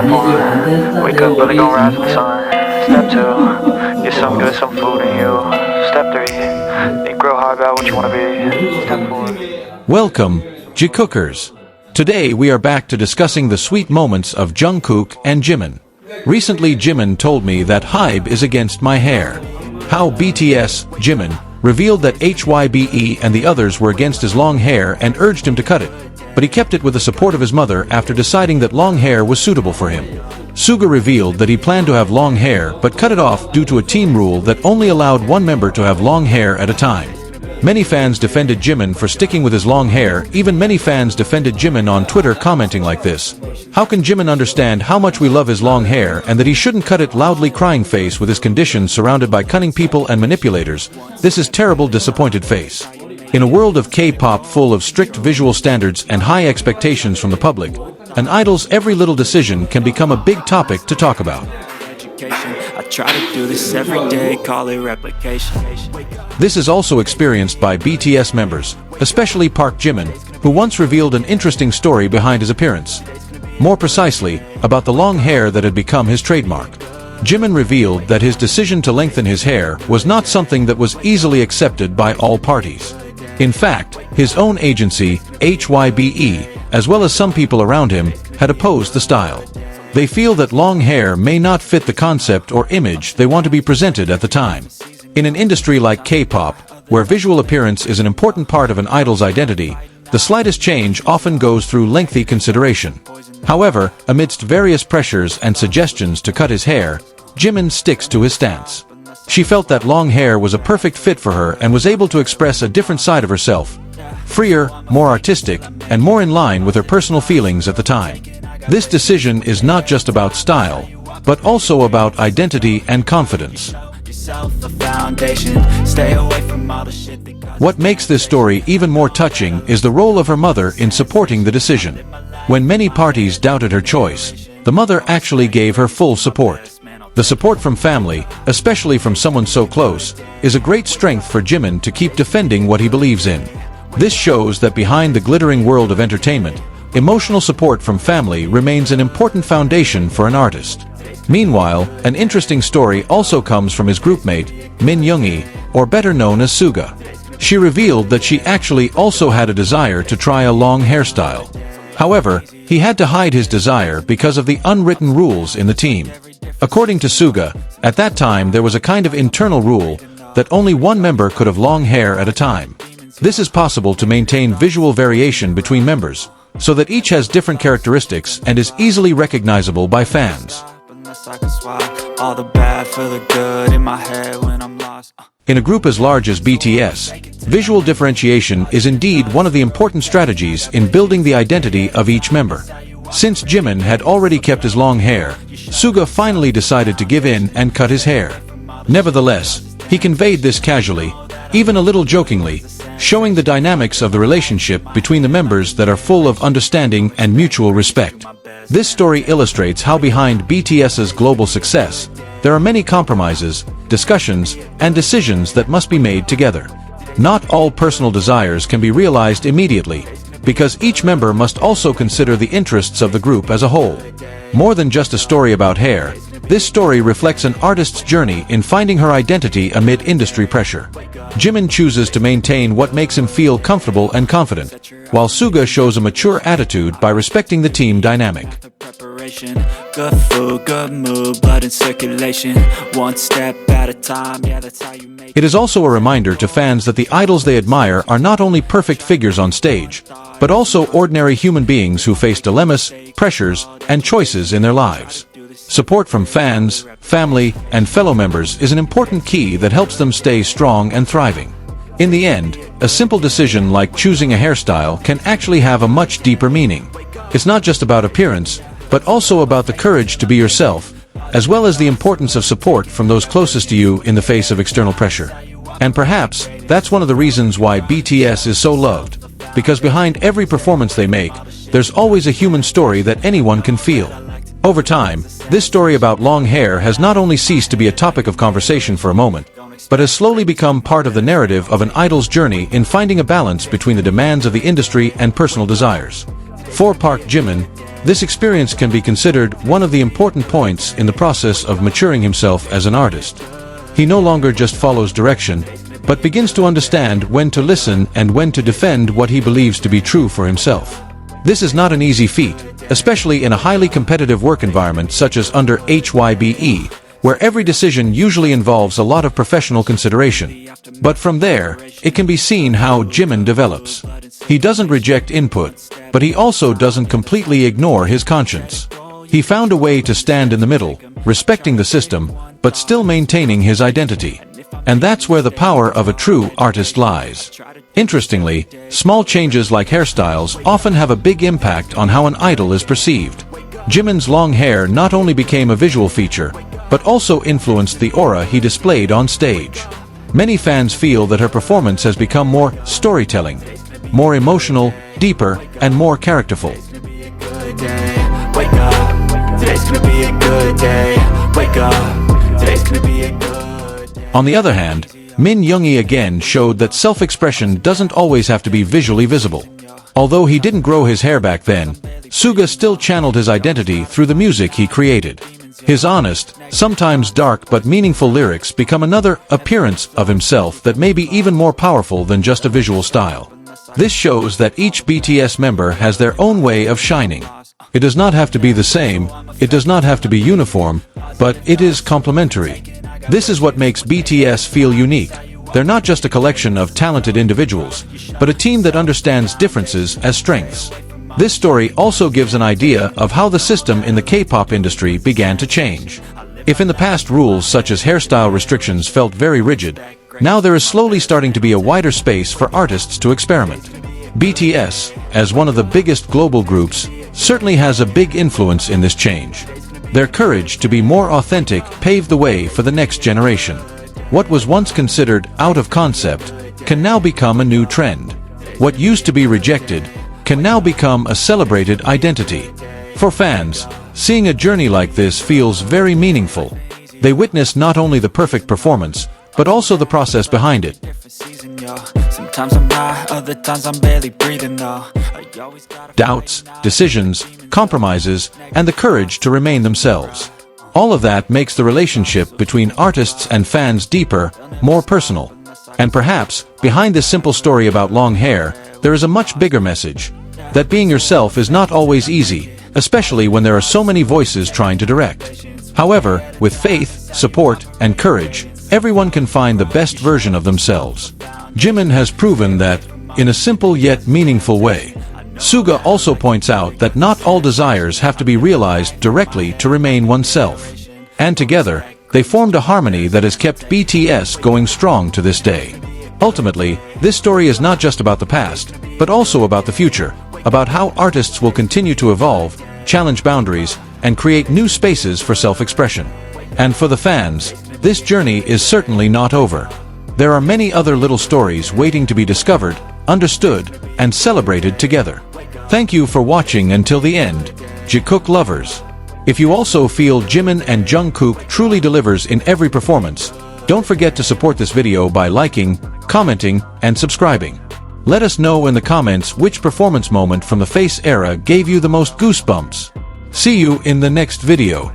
Step 1, wake up early, gonna rise with the sun. Step 2, get some good, some food in you. Step 3, think real hard about what you wanna be. Step 4. Welcome, Jikookers. Today we are back to discussing the sweet moments of Jungkook and Jimin. Recently Jimin told me that HYBE is against my hair. How BTS, Jimin, revealed that HYBE and the others were against his long hair and urged him to cut it, but he kept it with the support of his mother after deciding that long hair was suitable for him. Suga revealed that he planned to have long hair but cut it off due to a team rule that only allowed one member to have long hair at a time. Many fans defended Jimin for sticking with his long hair. Even many fans defended Jimin on Twitter, commenting like this: "How can Jimin understand how much we love his long hair and that he shouldn't cut it?" Loudly crying face with his condition surrounded by cunning people and manipulators. This is terrible, disappointed face. In a world of K-pop full of strict visual standards and high expectations from the public, an idol's every little decision can become a big topic to talk about. I try to do this every day, call it replication. This is also experienced by BTS members, especially Park Jimin, who once revealed an interesting story behind his appearance. More precisely, about the long hair that had become his trademark. Jimin revealed that his decision to lengthen his hair was not something that was easily accepted by all parties. In fact, his own agency, HYBE, as well as some people around him, had opposed the style. They feel that long hair may not fit the concept or image they want to be presented at the time. In an industry like K-pop, where visual appearance is an important part of an idol's identity, the slightest change often goes through lengthy consideration. However, amidst various pressures and suggestions to cut his hair, Jimin sticks to his stance. She felt that long hair was a perfect fit for her and was able to express a different side of herself, freer, more artistic, and more in line with her personal feelings at the time. This decision is not just about style, but also about identity and confidence. What makes this story even more touching is the role of her mother in supporting the decision. When many parties doubted her choice, the mother actually gave her full support. The support from family, especially from someone so close, is a great strength for Jimin to keep defending what he believes in. This shows that behind the glittering world of entertainment, emotional support from family remains an important foundation for an artist. Meanwhile, an interesting story also comes from his groupmate, Yoongi, or better known as Suga. She revealed that she actually also had a desire to try a long hairstyle. However, he had to hide his desire because of the unwritten rules in the team. According to Suga, at that time there was a kind of internal rule that only one member could have long hair at a time. This is possible to maintain visual variation between members, so that each has different characteristics and is easily recognizable by fans. In a group as large as BTS, visual differentiation is indeed one of the important strategies in building the identity of each member. Since Jimin had already kept his long hair, Suga finally decided to give in and cut his hair. Nevertheless, he conveyed this casually, even a little jokingly, showing the dynamics of the relationship between the members that are full of understanding and mutual respect. This story illustrates how behind BTS's global success, there are many compromises, discussions, and decisions that must be made together. Not all personal desires can be realized immediately, because each member must also consider the interests of the group as a whole. More than just a story about hair, this story reflects an artist's journey in finding her identity amid industry pressure. Jimin chooses to maintain what makes him feel comfortable and confident, while Suga shows a mature attitude by respecting the team dynamic. Good food, good mood, blood in circulation. One step at a time, yeah, that's how you make it. It is also a reminder to fans that the idols they admire are not only perfect figures on stage, but also ordinary human beings who face dilemmas, pressures, and choices in their lives. Support from fans, family, and fellow members is an important key that helps them stay strong and thriving. In the end, a simple decision like choosing a hairstyle can actually have a much deeper meaning. It's not just about appearance, but also about the courage to be yourself, as well as the importance of support from those closest to you in the face of external pressure. And perhaps, that's one of the reasons why BTS is so loved, because behind every performance they make, there's always a human story that anyone can feel. Over time, this story about long hair has not only ceased to be a topic of conversation for a moment, but has slowly become part of the narrative of an idol's journey in finding a balance between the demands of the industry and personal desires. For Park Jimin, This experience can be considered one of the important points in the process of maturing himself as an artist. He no longer just follows direction, but begins to understand when to listen and when to defend what he believes to be true for himself. This is not an easy feat, especially in a highly competitive work environment such as under HYBE, where every decision usually involves a lot of professional consideration. But from there, it can be seen how Jimin develops. He doesn't reject input, but he also doesn't completely ignore his conscience. He found a way to stand in the middle, respecting the system, but still maintaining his identity. And that's where the power of a true artist lies. Interestingly, small changes like hairstyles often have a big impact on how an idol is perceived. Jimin's long hair not only became a visual feature, but also influenced the aura he displayed on stage. Many fans feel that her performance has become more storytelling, more emotional, deeper, and more characterful. Wake up, today's gonna be a good day. Wake up, today's gonna be a good day. On the other hand, Yoongi again showed that self-expression doesn't always have to be visually visible. Although he didn't grow his hair back then, Suga still channeled his identity through the music he created. His honest, sometimes dark but meaningful lyrics become another appearance of himself that may be even more powerful than just a visual style. This shows that each BTS member has their own way of shining. It does not have to be the same, it does not have to be uniform, but it is complementary. This is what makes BTS feel unique. They're not just a collection of talented individuals, but a team that understands differences as strengths. This story also gives an idea of how the system in the K-pop industry began to change. If in the past rules such as hairstyle restrictions felt very rigid, now there is slowly starting to be a wider space for artists to experiment. BTS, as one of the biggest global groups, certainly has a big influence in this change. Their courage to be more authentic paved the way for the next generation. What was once considered out of concept can now become a new trend. What used to be rejected can now become a celebrated identity. For fans, seeing a journey like this feels very meaningful. They witness not only the perfect performance, but also the process behind it. Sometimes I'm high, other times I'm barely breathing though. Doubts, decisions, compromises, and the courage to remain themselves. All of that makes the relationship between artists and fans deeper, more personal. And perhaps, behind this simple story about long hair, there is a much bigger message. That being yourself is not always easy, especially when there are so many voices trying to direct. However, with faith, support, and courage, everyone can find the best version of themselves. Jimin has proven that, in a simple yet meaningful way. Suga also points out that not all desires have to be realized directly to remain oneself. And together, they formed a harmony that has kept BTS going strong to this day. Ultimately, this story is not just about the past, but also about the future, about how artists will continue to evolve, challenge boundaries, and create new spaces for self-expression. And for the fans, this journey is certainly not over. There are many other little stories waiting to be discovered, understood, and celebrated together. Thank you for watching until the end, Jikook lovers. If you also feel Jimin and Jungkook truly delivers in every performance, don't forget to support this video by liking, commenting, and subscribing. Let us know in the comments which performance moment from the Face era gave you the most goosebumps. See you in the next video.